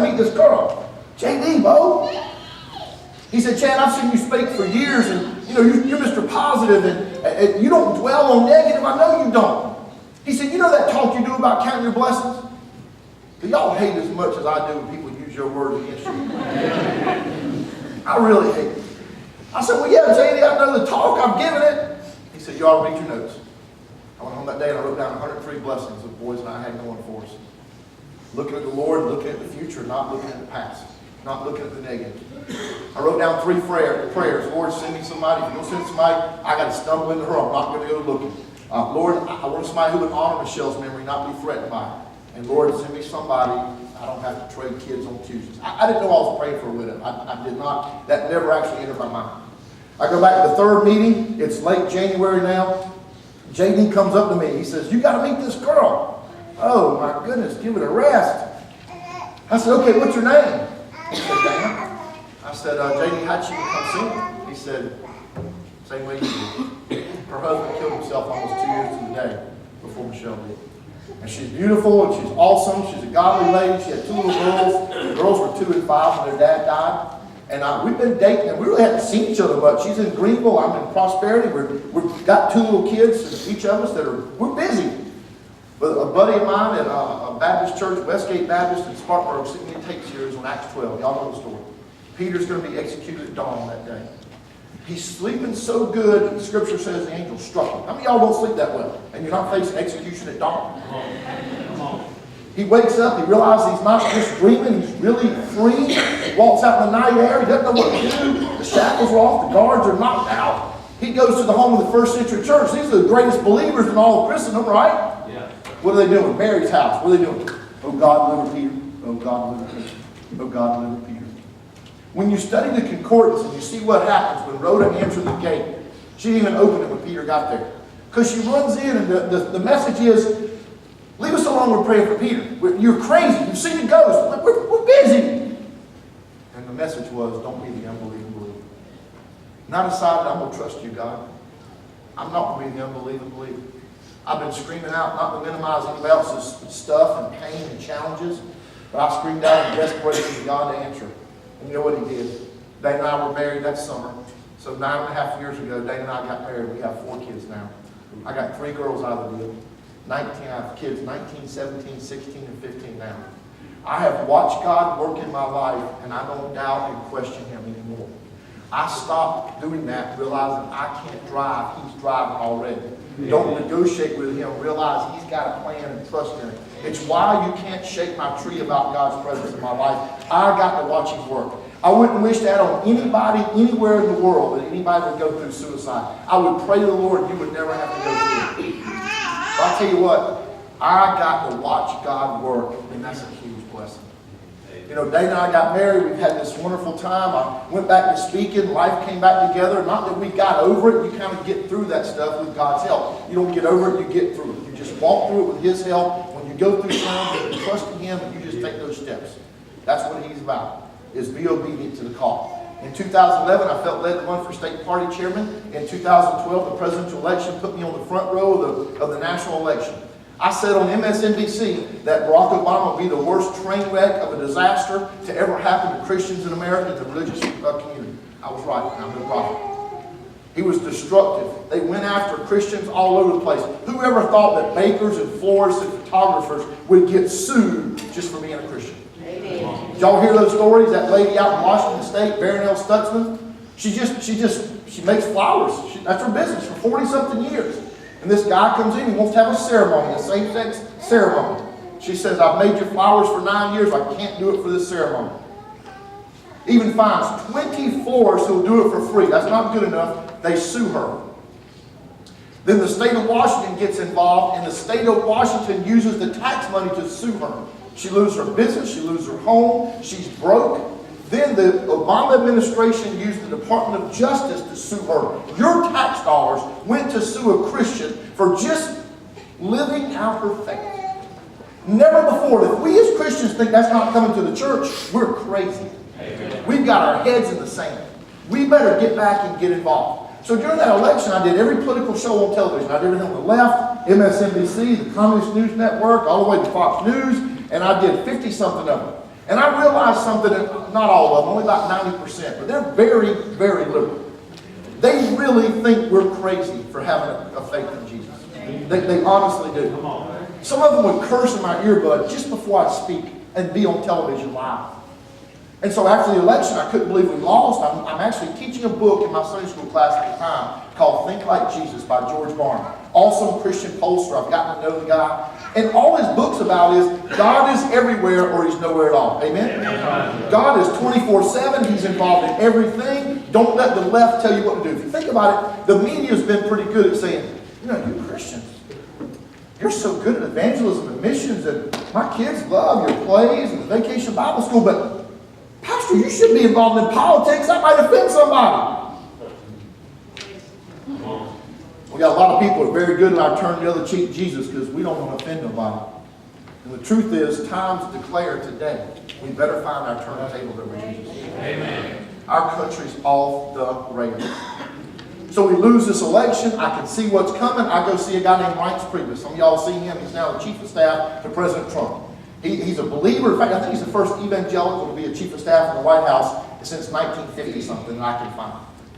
to meet this girl. JD, Bo. He said, Chad, I've seen you speak for years, and you're Mr. Positive, and you don't dwell on negative. I know you don't. He said, you know that talk you do about counting your blessings? Y'all hate as much as I do when people use your words against you. I really hate it. I said, well, yeah, JD, I know the talk. I've given it. He said, you ought to read your notes. I went home that day and I wrote down 103 blessings the boys and I had going for us. Looking at the Lord, looking at the future, not looking at the past, not looking at the negative. I wrote down 3 prayers. Lord, send me somebody. If you don't send somebody, I got to stumble into her. I'm not going to go looking. Lord, I want somebody who would honor Michelle's memory, not be threatened by it. And Lord, send me somebody. I don't have to trade kids on Tuesdays. I didn't know I was praying for a widow. I did not. That never actually entered my mind. I go back to the 3rd meeting. It's late January now. JD comes up to me. He says, you got to meet this girl. Oh, my goodness, give it a rest. I said, okay, what's your name? He said, Dana. I said, JD, how'd she come see me? He said, same way you did. Her husband killed himself almost 2 years to the day before Michelle did. And she's beautiful and she's awesome. She's a godly lady. She had 2 little girls. The girls were 2 and 5 when their dad died. And we've been dating, and we really haven't seen each other much. She's in Greenville. I'm in Prosperity. We've got 2 little weeds, each of us, we're busy. But a buddy of mine at a Baptist church, Westgate Baptist in Spartanburg, sent me a tape series on Acts 12. Y'all know the story. Peter's going to be executed at dawn that day. He's sleeping so good that the scripture says the angel struck him. How many of y'all don't sleep that well? And you're not facing execution at dawn? Come on. He wakes up, he realizes he's not just dreaming, he's really free. He walks out in the night air, he doesn't know what to do. The shackles are off, the guards are knocked out. He goes to the home of the first century church. These are the greatest believers in all of Christendom, right? Yeah. What are they doing? Mary's house. What are they doing? Oh God, deliver Peter. Oh God, deliver Peter. Oh God, deliver Peter. When you study the concordance and you see what happens when Rhoda answered the gate, she didn't even open it when Peter got there. Because she runs in and the message is, leave us alone, we're praying for Peter. You're crazy. You've seen the ghost. We're busy. And the message was, don't be the unbelieving believer. And I decided I'm going to trust you, God. I'm not going to be the unbelieving believer. I've been screaming out, not to minimize anybody else's stuff and pain and challenges, but I screamed out in desperation for God to answer. And you know what he did? Dana and I were married that summer. So 9.5 years ago, Dana and I got married. We have 4 kids now. I got 3 girls out of the deal. 19, I have kids, 19, 17, 16, and 15 now. I have watched God work in my life, and I don't doubt and question him anymore. I stopped doing that, realizing I can't drive. He's driving already. Don't negotiate with him. Realize he's got a plan and trust in it. It's why you can't shake my tree about God's presence in my life. I got to watch him work. I wouldn't wish that on anybody, anywhere in the world, that anybody would go through suicide. I would pray to the Lord you would never have to go through it. But I'll tell you what, I got to watch God work, and that's a huge blessing. You know, Dana and I got married. We've had this wonderful time. I went back to speaking. Life came back together. Not that we got over it. You kind of get through that stuff with God's help. You don't get over it, you get through it. You just walk through it with his help. When you go through times, you trust in him, and you just take those steps. That's what he's about, is be obedient to the call. In 2011, I felt led to run for state party chairman. In 2012, the presidential election put me on the front row of the national election. I said on MSNBC that Barack Obama would be the worst train wreck of a disaster to ever happen to Christians in America and the religious community. I was right, and I'm no prophet. He was destructive. They went after Christians all over the place. Whoever thought that bakers and florists and photographers would get sued just for being a Christian? Amen. Did y'all hear those stories? That lady out in Washington State, Barronelle Stutzman, she makes flowers. That's her business for 40-something years. And this guy comes in, he wants to have a ceremony, a same-sex ceremony. She says, I've made your flowers for 9 years, I can't do it for this ceremony. Even finds 20 florists who'll do it for free. That's not good enough. They sue her. Then the state of Washington gets involved, and the state of Washington uses the tax money to sue her. She loses her business, she loses her home, she's broke. Then the Obama administration used the Department of Justice to sue her. Your tax dollars went to sue a Christian for just living out her faith. Never before. If we as Christians think that's not coming to the church, we're crazy. Amen. We've got our heads in the sand. We better get back and get involved. So during that election, I did every political show on television. I did it on the left, MSNBC, the Communist News Network, all the way to Fox News, and I did 50-something of them. And I realized realize something, not all of them, only about 90%, but they're very, very liberal. They really think we're crazy for having a faith in Jesus. They honestly do. Some of them would curse in my earbud just before I speak and be on television live. And so after the election, I couldn't believe we lost. I'm actually teaching a book in my Sunday school class at the time called Think Like Jesus by George Barna. Awesome Christian pollster. I've gotten to know the guy. And all his book's about is God is everywhere or he's nowhere at all. Amen? God is 24/7. He's involved in everything. Don't let the left tell you what to do. If you think about it, the media's been pretty good at saying, you know, you Christians, you're so good at evangelism and missions, and my kids love your plays and the Vacation Bible School, but Pastor, you should be involved in politics. That might offend somebody. We got a lot of people who are very good at our turn the other cheek to Jesus because we don't want to offend nobody. And the truth is, times declare today, we better find our turntable over Jesus. Amen. Our country's off the rails. So we lose this election. I can see what's coming. I go see a guy named Reince Priebus. Some of y'all see him. He's now the chief of staff to President Trump. He's a believer. In fact, I think he's the first evangelical to be a chief of staff in the White House since 1950-something that I can find.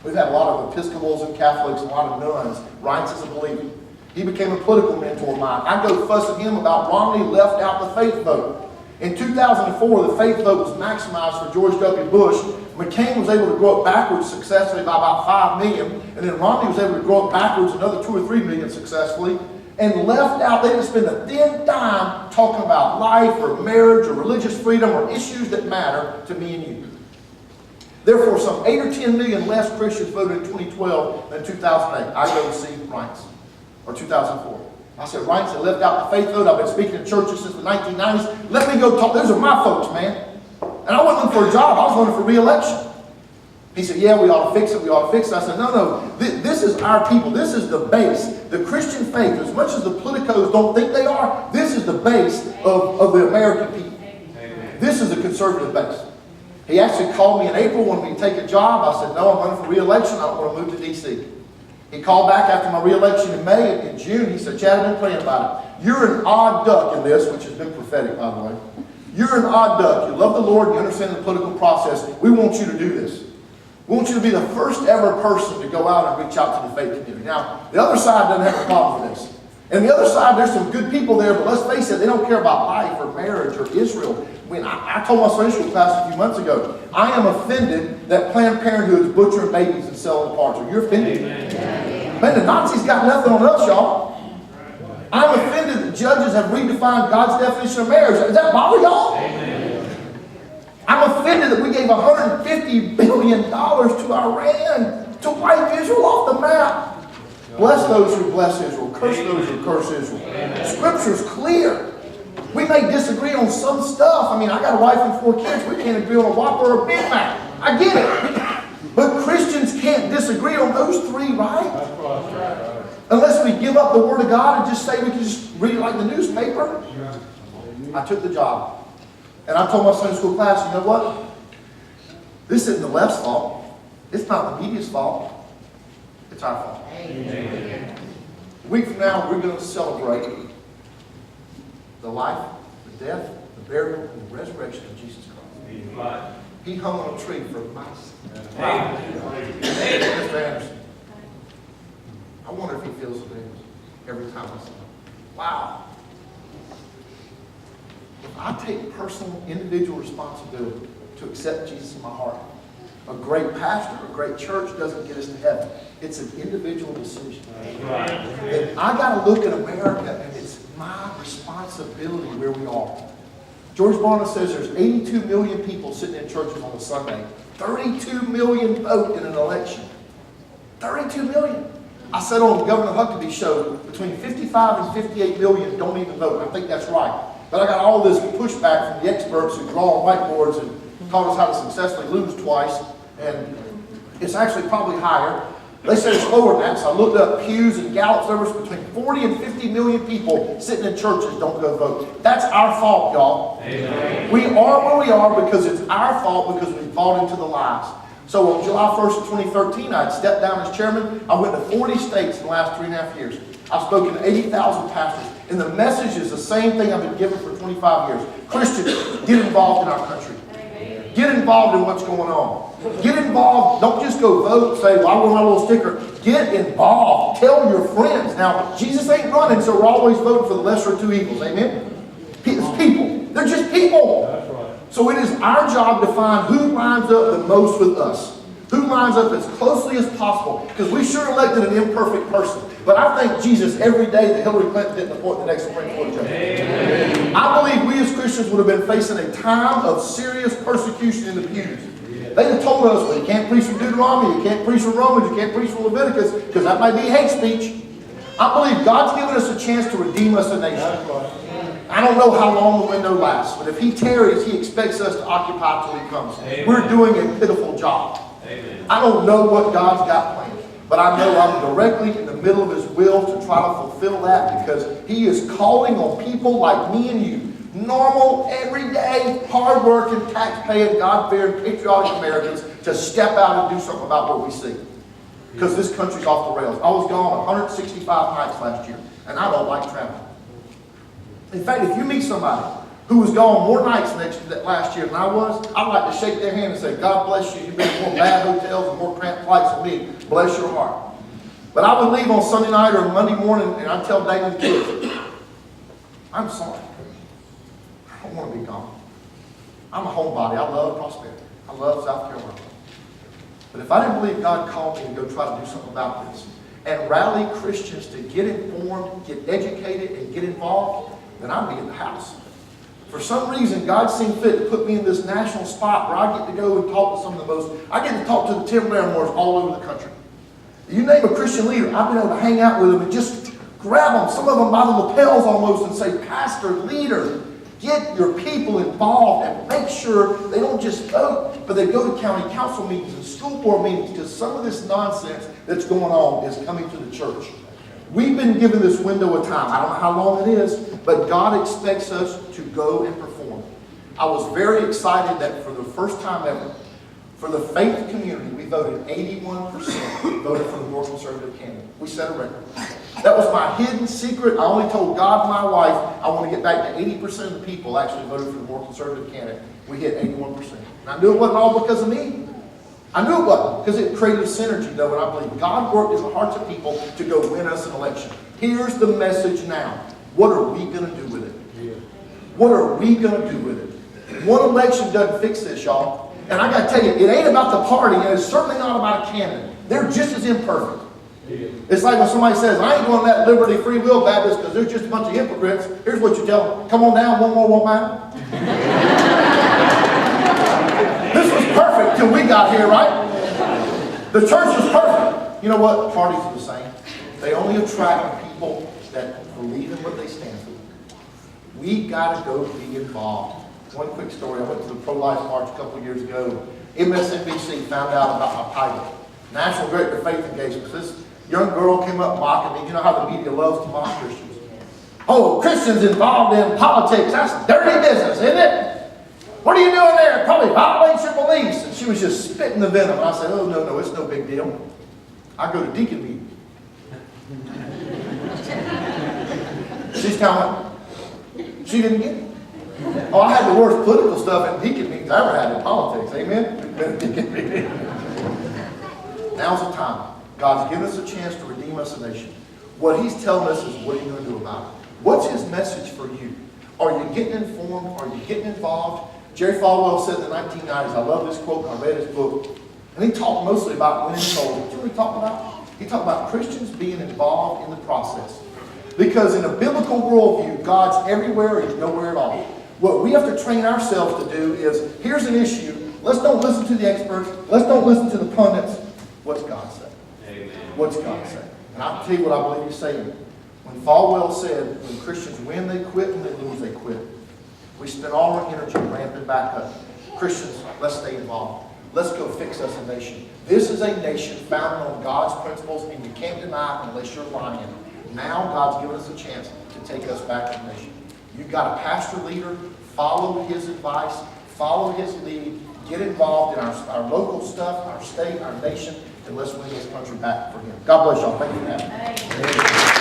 We've had a lot of Episcopals and Catholics and a lot of nuns. Reince is a believer. He became a political mentor of mine. I go fuss at him about Romney left out the faith vote. In 2004, the faith vote was maximized for George W. Bush. McCain was able to grow it backwards successfully by about 5 million, and then Romney was able to grow it backwards another 2 or 3 million successfully, and left out, they didn't spend a thin dime talking about life or marriage or religious freedom or issues that matter to me and you. Therefore, some 8 or 10 million less Christians voted in 2012 than 2008. I go to see Reince, or 2004. I said, Reince, they left out the faith vote. I've been speaking in churches since the 1990s. Let me go talk. Those are my folks, man. And I wasn't looking for a job. I was looking for re-election. He said, yeah, we ought to fix it. We ought to fix it. I said, no. This is our people. This is the base. The Christian faith, as much as the politicos don't think they are, this is the base of the American people. This is the conservative base. He actually called me in April when we take a job. I said, no, I'm running for re-election. I don't want to move to D.C. He called back after my re-election in May. In June, he said, Chad, I've been praying about it. You're an odd duck in this, which has been prophetic, by the way. You're an odd duck. You love the Lord. You understand the political process. We want you to do this. We want you to be the first ever person to go out and reach out to the faith community. Now, the other side doesn't have a problem with this. And the other side, there's some good people there, but let's face it, they don't care about life or marriage or Israel. When I told my Sunday school class a few months ago, I am offended that Planned Parenthood is butchering babies and selling parts. Are you offended? Amen. Man, the Nazis got nothing on us, y'all. I'm offended that judges have redefined God's definition of marriage. Does that bother y'all? Amen. I'm offended that we gave $150 billion to Iran to wipe Israel off the map. Bless those who bless Israel. Curse those who curse Israel. Scripture's clear. We may disagree on some stuff. I mean, I got a wife and 4 kids. We can't agree on a Whopper or a Big Mac. I get it. But Christians can't disagree on those 3, right? Unless we give up the Word of God and just say we can just read it like the newspaper. I took the job. And I told my Sunday school class, you know what? This isn't the left's fault. It's not the media's fault. It's our fault. Amen. A week from now, we're going to celebrate the life, the death, the burial, and the resurrection of Jesus Christ. He hung on a tree for my sin. Mr. Anderson, I wonder if he feels the news every time I say, wow. If I take personal, individual responsibility to accept Jesus in my heart, a great pastor, a great church doesn't get us to heaven. It's an individual decision. Right. And I got to look at America, and it's my responsibility where we are. George Barna says there's 82 million people sitting in churches on a Sunday. 32 million vote in an election. 32 million. I said on Governor Huckabee's show, between 55 and 58 million don't even vote. I think that's right. But I got all this pushback from the experts who draw on whiteboards and taught us how to successfully lose twice. And it's actually probably higher. They say it's lower than that, so I looked up Pews and Gallup's numbers. Between 40 and 50 million people sitting in churches don't go vote. That's our fault, y'all. Amen. We are where we are because it's our fault because we bought into the lies. So on July 1st of 2013, I had stepped down as chairman. I went to 40 states in the last 3.5 years. I've spoken to 80,000 pastors. And the message is the same thing I've been given for 25 years. Christians, get involved in our country. Get involved in what's going on. Get involved. Don't just go vote and say, well, I want my little sticker. Get involved. Tell your friends. Now, Jesus ain't running, so we're always voting for the lesser of two evils. Amen? It's people. They're just people. That's right. So it is our job to find who lines up the most with us. Who lines up as closely as possible. Because we sure elected an imperfect person. But I thank Jesus every day that Hillary Clinton didn't appoint the next Supreme Court judge. Amen. I believe we as Christians would have been facing a time of serious persecution in the pews. They have told us, well, you can't preach from Deuteronomy, you can't preach from Romans, you can't preach from Leviticus, because that might be hate speech. I believe God's given us a chance to redeem us a nation. I don't know how long the window lasts, but if He tarries, He expects us to occupy till He comes. Amen. We're doing a pitiful job. Amen. I don't know what God's got planned, but I know I'm directly in the middle of His will to try to fulfill that, because He is calling on people like me and you, normal, everyday, hard-working, tax-paying, God-fearing, patriotic Americans, to step out and do something about what we see. Because this country's off the rails. I was gone 165 nights last year, and I don't like traveling. In fact, if you meet somebody who was gone more nights last year than I was, I'd like to shake their hand and say, God bless you. You've been in more bad hotels and more cramped flights than me. Bless your heart. But I would leave on Sunday night or Monday morning, and I'd tell Dana and the kids, I'm sorry. I don't want to be gone. I'm a homebody. I love prosperity. I love South Carolina. But if I didn't believe God called me to go try to do something about this and rally Christians to get informed, get educated, and get involved, then I'd be in the house. For some reason, God seemed fit to put me in this national spot where I get to go and talk to some of the most, I get to talk to the Tim Larimores all over the country. You name a Christian leader, I've been able to hang out with them and just grab them, some of them by the lapels almost, and say, Pastor, leader, get your people involved and make sure they don't just vote, but they go to county council meetings and school board meetings, because some of this nonsense that's going on is coming to the church. We've been given this window of time. I don't know how long it is, but God expects us to go and perform. I was very excited that for the first time ever, for the faith community, we voted 81% voted for the more conservative candidate. We set a record. That was my hidden secret. I only told God and my wife I want to get back to 80% of the people actually voted for the more conservative candidate. We hit 81%. And I knew it wasn't all because of me. I knew it wasn't, because it created synergy, though, and I believe God worked in the hearts of people to go win us an election. Here's the message now. What are we going to do with it? What are we going to do with it? One election doesn't fix this, y'all. And I got to tell you, it ain't about the party, and it's certainly not about a candidate. They're just as imperfect. It's like when somebody says, I ain't going to that Liberty Free Will Baptist because there's just a bunch of hypocrites. Here's what you tell them. Come on down, one more won't matter. This was perfect till we got here, right? The church was perfect. You know what? Parties are the same. They only attract people that believe in what they stand for. We got to go be involved. One quick story. I went to the pro-life march a couple of years ago. MSNBC found out about my title, National Director of Faith Engagement. This young girl came up mocking me. You know how the media loves to mock Christians. Oh, Christians involved in politics, that's dirty business, isn't it? What are you doing there? It probably violates your beliefs. And she was just spitting the venom. I said, oh, no, it's no big deal. I go to deacon meeting. She's kind of, she didn't get it. Oh, I had the worst political stuff at deacon meetings I ever had in politics. Amen? Now's the time. God's given us a chance to redeem us a nation. What He's telling us is, what are you going to do about it? What's His message for you? Are you getting informed? Are you getting involved? Jerry Falwell said in the 1990s, I love this quote, I read his book, and he talked mostly about winning souls. You know what he talked about? He talked about Christians being involved in the process. Because in a biblical worldview, God's everywhere and He's nowhere at all. What we have to train ourselves to do is, here's an issue. Let's don't listen to the experts. Let's don't listen to the pundits. What's God say? Amen. What's God say? And I'll tell you what I believe He's saying. When Falwell said, when Christians win, they quit. When they lose, they quit. We spend all our energy ramping back up. Christians, let's stay involved. Let's go fix us a nation. This is a nation founded on God's principles, and you can't deny it unless you're lying. Now God's given us a chance to take us back to the nation. You've got a pastor leader, follow his advice, follow his lead, get involved in our local stuff, our state, our nation, and let's win this country back for Him. God bless y'all. Thank you for having me.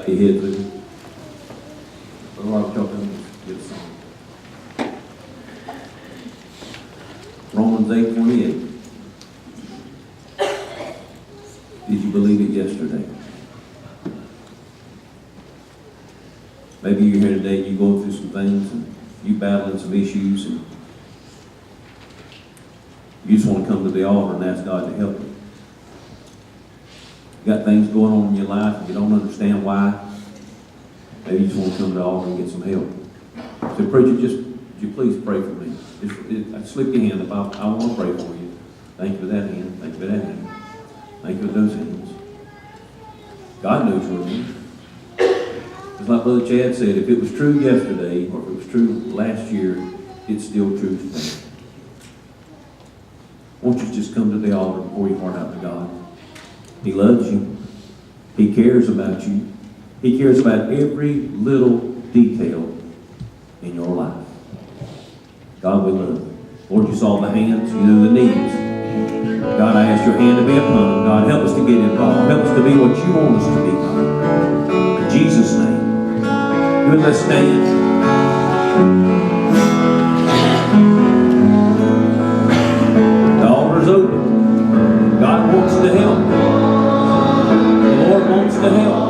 He hit it. But a lot of y'all can get a song. Romans 8:28. Did you believe it yesterday? Maybe you're here today and you're going through some things and you're battling some issues and you just want to come to the altar and ask God to help you. You got things going on in your life and you don't understand why. Maybe you just want to come to the altar and get some help. So preacher, would you please pray for me? Slip your hand up. I want to pray for you. Thank you for that hand. Thank you for that hand. Thank you for those hands. God knows your name. It's like Brother Chad said, if it was true yesterday or if it was true last year, it's still true today. Won't you just come to the altar and pour your heart out to God? He loves you. He cares about you. He cares about every little detail in your life. God, we love you. Lord, you saw the hands, you knew the needs. God, I ask your hand to be upon them. God, help us to get involved. Help us to be what you want us to be, God. In Jesus' name. Good, let's stand. The altar's open. God wants to help. The Lord wants to help.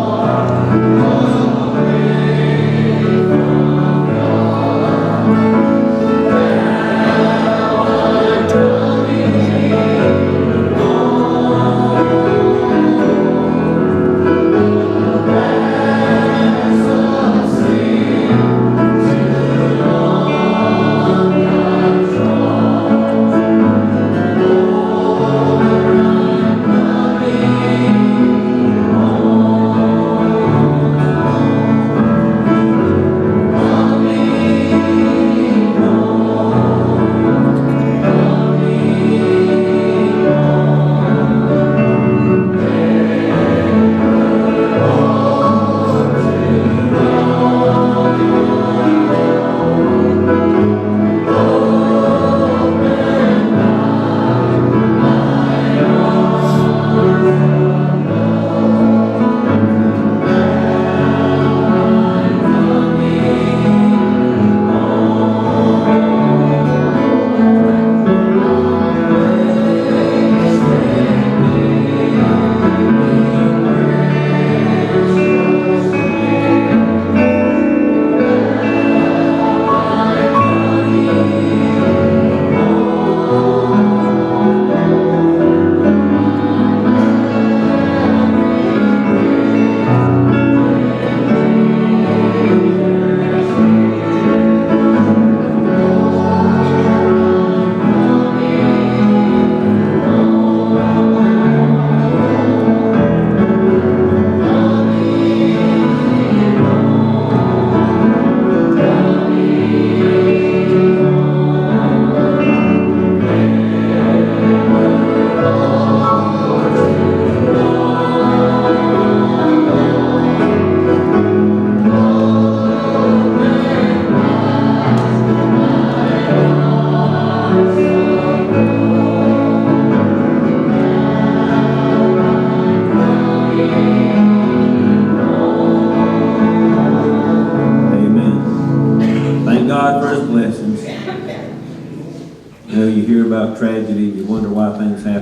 You hear about tragedy, you wonder why things happen.